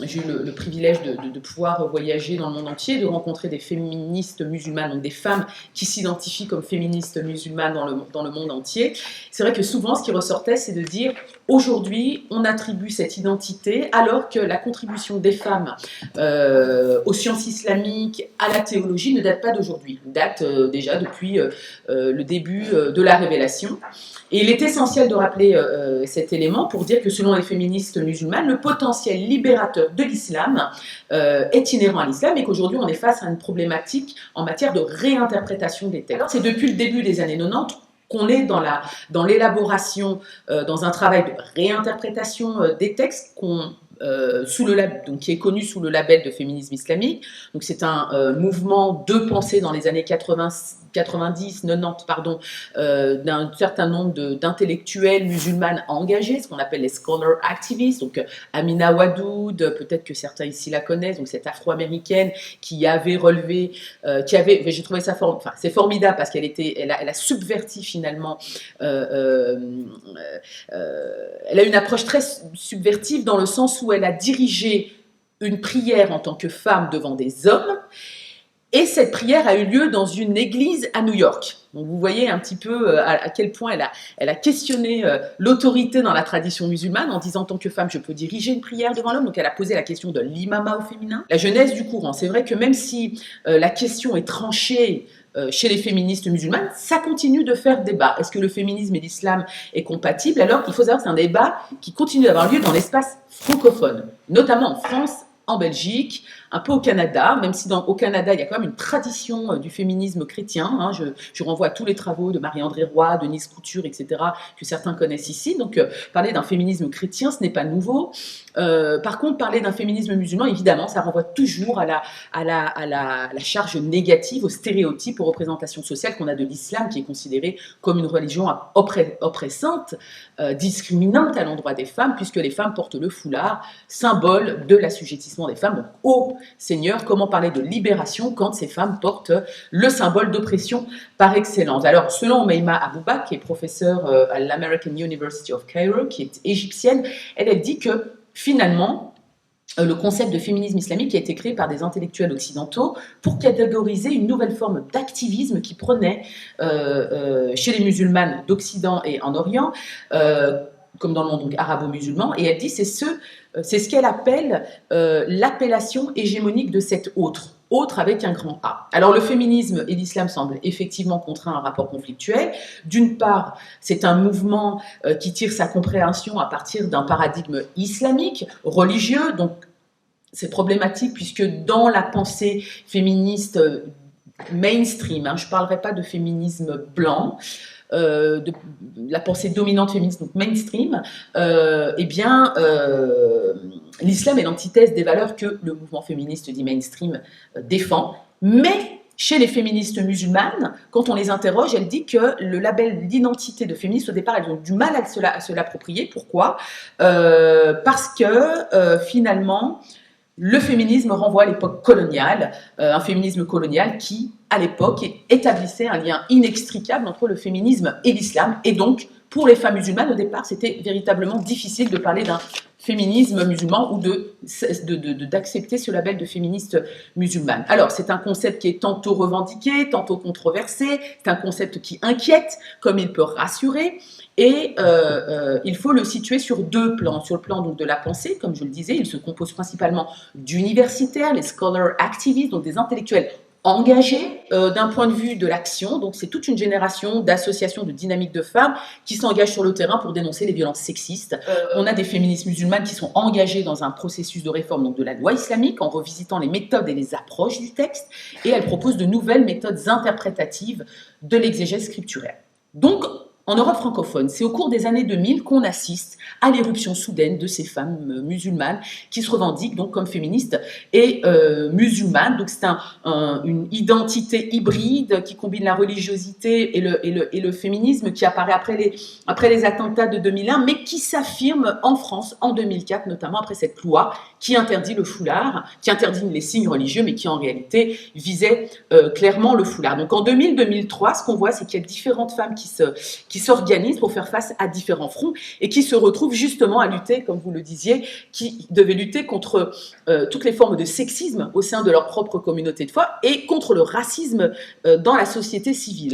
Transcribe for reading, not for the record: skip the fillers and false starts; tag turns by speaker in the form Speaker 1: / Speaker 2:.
Speaker 1: j'ai eu le privilège de pouvoir voyager dans le monde entier, de rencontrer des féministes musulmanes, donc des femmes qui s'identifient comme féministes musulmanes dans le monde entier. C'est vrai que souvent, ce qui ressortait, c'est de dire aujourd'hui, on attribue cette identité alors que la contribution des femmes aux sciences islamiques, à la théologie, ne date pas d'aujourd'hui, date déjà depuis le début de la révélation. Et il est essentiel de rappeler cet élément pour dire que selon les féministes musulmanes, le potentiel libérateur de l'islam est inhérent à l'islam et qu'aujourd'hui on est face à une problématique en matière de réinterprétation des textes. C'est depuis le début des années 90 qu'on est dans l'élaboration, dans un travail de réinterprétation des textes donc, qui est connu sous le label de féminisme islamique. Donc c'est un mouvement de pensée dans les années 90, 90 pardon, d'un certain nombre d'intellectuels musulmanes engagés, ce qu'on appelle les scholar activists. Donc Amina Wadud, peut-être que certains ici la connaissent, donc cette afro-américaine qui avait relevé, j'ai trouvé ça c'est formidable parce elle a subverti finalement, elle a une approche très subvertive dans le sens où elle a dirigé une prière en tant que femme devant des hommes. Et cette prière a eu lieu dans une église à New York. Donc vous voyez un petit peu à quel point elle a questionné l'autorité dans la tradition musulmane en disant en tant que femme, je peux diriger une prière devant l'homme. Donc elle a posé la question de l'imama au féminin. La genèse du courant, c'est vrai que même si la question est tranchée chez les féministes musulmanes, ça continue de faire débat. Est-ce que le féminisme et l'islam est compatible? Alors qu'il faut savoir que c'est un débat qui continue d'avoir lieu dans l'espace francophone, notamment en France, en Belgique, un peu au Canada, même si au Canada, il y a quand même une tradition du féminisme chrétien. Hein, je renvoie à tous les travaux de Marie-André Roy, Denise Couture, etc., que certains connaissent ici. Donc, parler d'un féminisme chrétien, ce n'est pas nouveau. Par contre, parler d'un féminisme musulman, évidemment, ça renvoie toujours à la charge négative, aux stéréotypes, aux représentations sociales qu'on a de l'islam, qui est considéré comme une religion oppressante, discriminante à l'endroit des femmes, puisque les femmes portent le foulard, symbole de l'assujettissement des femmes. Donc, ô Seigneur, comment parler de libération quand ces femmes portent le symbole d'oppression par excellence? Alors, selon Meima Abouba, qui est professeure à l'American University of Cairo, qui est égyptienne, elle dit que finalement, le concept de féminisme islamique a été créé par des intellectuels occidentaux pour catégoriser une nouvelle forme d'activisme qui prenait chez les musulmanes d'Occident et en Orient, comme dans le monde arabo-musulman, et elle dit c'est ce qu'elle appelle l'appellation hégémonique de cet autre avec un grand A. Alors le féminisme et l'islam semblent effectivement contraints à un rapport conflictuel. D'une part, c'est un mouvement qui tire sa compréhension à partir d'un paradigme islamique, religieux, donc c'est problématique puisque dans la pensée féministe mainstream, je ne parlerai pas de féminisme blanc, de la pensée dominante féministe, donc mainstream, l'islam est l'antithèse des valeurs que le mouvement féministe dit mainstream défend. Mais chez les féministes musulmanes, quand on les interroge, elles disent que le label d'identité de féministe, au départ, elles ont du mal à se l'approprier. Pourquoi? Parce que finalement, le féminisme renvoie à l'époque coloniale, un féminisme colonial qui, à l'époque, établissait un lien inextricable entre le féminisme et l'islam. Et donc, pour les femmes musulmanes, au départ, c'était véritablement difficile de parler d'un féminisme musulman ou d'accepter ce label de féministe musulmane. Alors, c'est un concept qui est tantôt revendiqué, tantôt controversé, c'est un concept qui inquiète, comme il peut rassurer. Et il faut le situer sur deux plans. Sur le plan donc, de la pensée, comme je le disais, il se compose principalement d'universitaires, les scholar activists, donc des intellectuels engagés d'un point de vue de l'action. Donc c'est toute une génération d'associations de dynamiques de femmes qui s'engagent sur le terrain pour dénoncer les violences sexistes. On a des féministes musulmanes qui sont engagées dans un processus de réforme donc, de la loi islamique en revisitant les méthodes et les approches du texte. Et elles proposent de nouvelles méthodes interprétatives de l'exégèse scripturaire. Donc, en Europe francophone, c'est au cours des années 2000 qu'on assiste à l'éruption soudaine de ces femmes musulmanes qui se revendiquent donc comme féministes et musulmanes. Donc c'est une identité hybride qui combine la religiosité et le féminisme qui apparaît après les attentats de 2001, mais qui s'affirme en France en 2004, notamment après cette loi qui interdit le foulard, qui interdit les signes religieux, mais qui en réalité visait clairement le foulard. Donc en 2000-2003, ce qu'on voit, c'est qu'il y a différentes femmes qui se s'organisent pour faire face à différents fronts et qui se retrouvent justement à lutter, comme vous le disiez, qui devaient lutter contre toutes les formes de sexisme au sein de leur propre communauté de foi et contre le racisme dans la société civile.